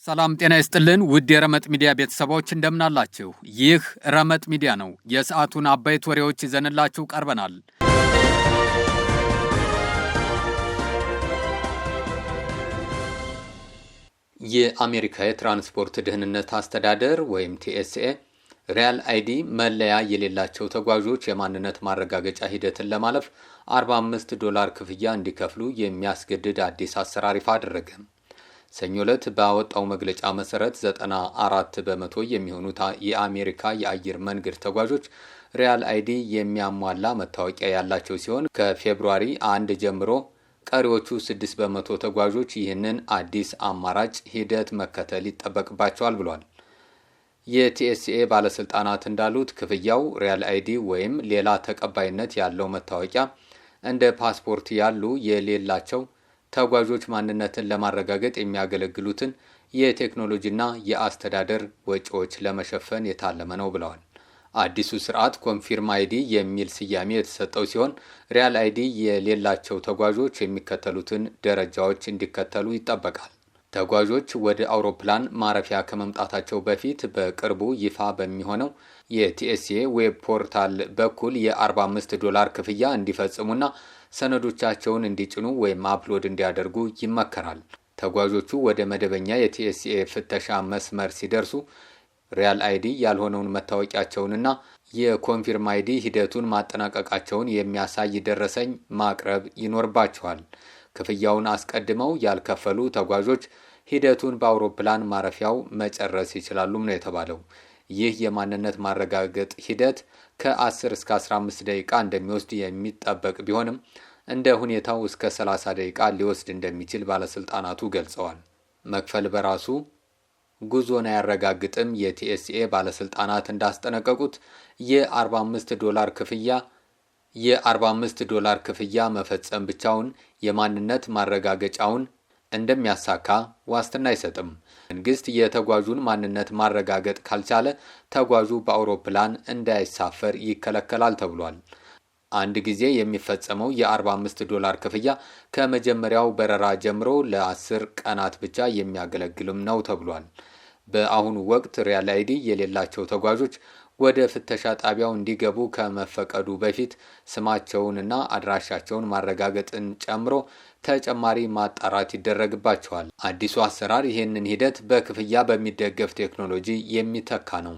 ሰላም ጤና ይስጥልን ውድ የረመጥ ሚዲያ ቤተሰቦች እንደምን አላችሁ? ይህ ረመጥ ሚዲያ ነው። የሰዓቱን አበይት ወሬዎች ይዘንላችሁ ቀርበናል። የአሜሪካ የትራንስፖርት ደህንነት አስተዳደር ወይም TSA ሪያል አይዲ መለያ የሌላቸው ተጓዦች የማንነት ማረጋገጫ ሂደትን ለማለፍ $45 ክፍያ እንዲከፍሉ የሚያስገድድ አዲስ አሰራር ይፋ አደረገ። ሰኞ ዕለት ባወጣው መግለጫ መሰረት 94 በመቶ የሚሆኑት የአሜሪካ የአየር መንገድ ተጓዦች ሪያል አይዲ የሚያሟላ መታወቂያ ያላቸው ሲሆን ከፌብሩዋሪ 1 ጀምሮ ቀሪዎቹ 6 በመቶ ተጓዦች ይህንን አዲስ አማራጭ ሂደት መከተል ይጠበቅባቸዋል ብሏል። የTSA ባለስልጣናት እንዳሉት ክፍያው ሪያል አይዲ ወይም ሌላ ተቀባይነት ያለው መታወቂያ እንደ ፓስፖርት ያሉ የሌላቸው ተጓዦች ማንነትን ለማረጋገጥ የሚያገለግሉትን የቴክኖሎጂና የአስተዳደር ወጪዎች ለመሸፈን የታለመ ነው ብለዋል። አዲሱ ስርዓት ኮንፊርም አይዲ የሚል ስያሜ የተሰጠው ሲሆን ሪያል አይዲ የሌላቸው ተጓዦች የሚከተሉትን ደረጃዎች እንዲከተሉ ይጠበቃል። ተጓዦች ወደ አውሮፕላን ማረፊያ ከመምጣታቸው በፊት በቅርቡ ይፋ በሚሆነው የTSA ዌብ ፖርታል በኩል $45 ክፍያ እንዲፈጽሙና ሰነዶቻቸውን እንዲጭኑ ወይም አፕሎድ እንዲያደርጉ ይመከራል። ተጓዦቹ ወደ መደበኛ የTSA ፍተሻ መስመር ሲደርሱ ሪያል አይዲ ያልሆነውን መታወቂያቸውንና የኮንፊርም አይዲ ሂደቱን ማጠናቀቃቸውን የሚያሳይ ደረሰኝ ማቅረብ ይኖርባቸዋል። ክፍያውን አስቀድመው ያልከፈሉ ተጓዦች ሂደቱን በአውሮፕላን ማረፊያው መጨረስ ይችላሉም ነው የተባለው። ይህ የማንነት ማረጋገጥ ሂደት ከ10 እስከ 15 ደቂቃ እንደሚወስድ የሚጠበቅ ቢሆንም እንደ ሁኔታው እስከ 30 ደቂቃ ሊወስድ እንደሚችል ባለስልጣናቱ ገልጸዋል። መክፈል በራሱ ጉዞን አያረጋግጥም። የTSA ባለስልጣናት እንዳስጠነቀቁት የ$45 ክፍያ መፈጸም ብቻውን የማንነት ማረጋገጫውን እንደሚያሳካ ዋስትና አይሰጥም። መንግስት የተጓዡን ማንነት ማረጋገጥ ካልቻለ ተጓዡ በአውሮፕላን እንዳይሳፈር ይከለከላል ተብሏል። አንድ ጊዜ የሚፈጸመው የ$45 ክፍያ ከመጀመሪያው በረራ ጀምሮ ለ10 ቀናት ብቻ የሚያገለግልም ነው ተብሏል። በአሁኑ ወቅት ሪያል አይዲ የሌላቸው ተጓዦች ወደ ፍተሻ ጣቢያው እንዲገቡ ከመፈቀዱ በፊት ስማቸውንና አድራሻቸውን ማረጋገጥን ጨምሮ ተጨማሪ ማጣራት ይደረግባቸዋል። አዲሱ አሰራር ይህንን ሂደት በክፍያ በሚደገፍ ቴክኖሎጂ የሚተካ ነው።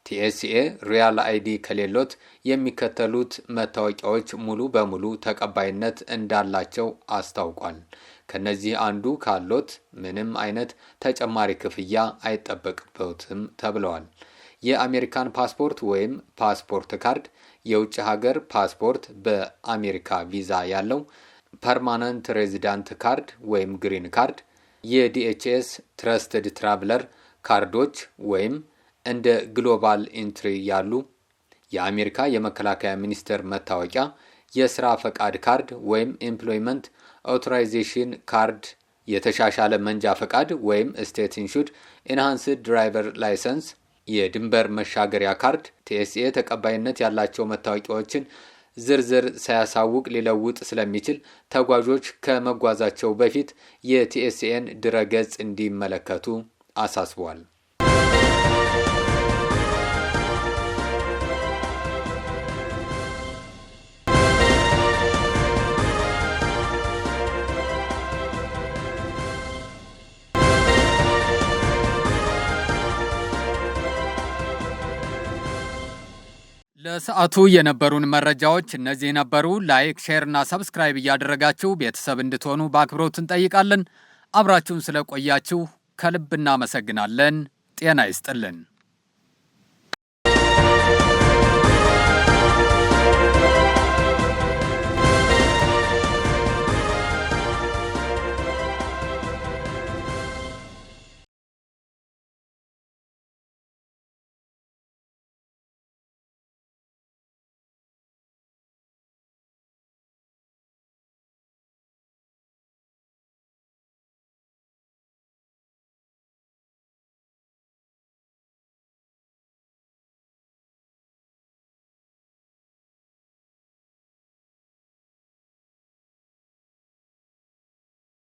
TSA ሪያል አይዲ ከሌሎት የሚከተሉት መታወቂያዎች ሙሉ በሙሉ ተቀባይነት እንዳላቸው አስታውቋል። ከነዚህ አንዱ ካሎት ምንም አይነት ተጨማሪ ክፍያ አይጠበቅበትም ተብለዋል። የአሜሪካን ፓስፖርት ወይም ፓስፖርት ካርድ፣ የውጭ ሀገር ፓስፖርት፣ በአሜሪካ ቪዛ ያለው ፐርማነንት ሬዚዳንት ካርድ ወይም ግሪን ካርድ፣ የDHS ትረስትድ ትራቭለር ካርዶች ወይም እንደ ግሎባል ኢንትሪ ያሉ፣ የአሜሪካ የመከላከያ ሚኒስቴር መታወቂያ፣ የስራ ፈቃድ ካርድ ወይም ኤምፕሎይመንት ኦቶራይዜሽን ካርድ፣ የተሻሻለ መንጃ ፈቃድ ወይም ስቴት ኢንሹድ ኢንሃንስድ ድራይቨር ላይሰንስ፣ የድንበር መሻገሪያ ካርድ። TSA ተቀባይነት ያላቸው መታወቂያዎችን ዝርዝር ሳያሳውቅ ሊለውጥ ስለሚችል ተጓዦች ከመጓዛቸው በፊት የTSAን ድረገጽ እንዲመለከቱ አሳስቧል። ለሰዓቱ የነበሩን መረጃዎች እነዚህ ነበሩ። ላይክ፣ ሼር እና ሰብስክራይብ እያደረጋችሁ ቤተሰብ እንድትሆኑ በአክብሮት እንጠይቃለን። አብራችሁን ስለቆያችሁ ከልብ እናመሰግናለን። ጤና ይስጥልን።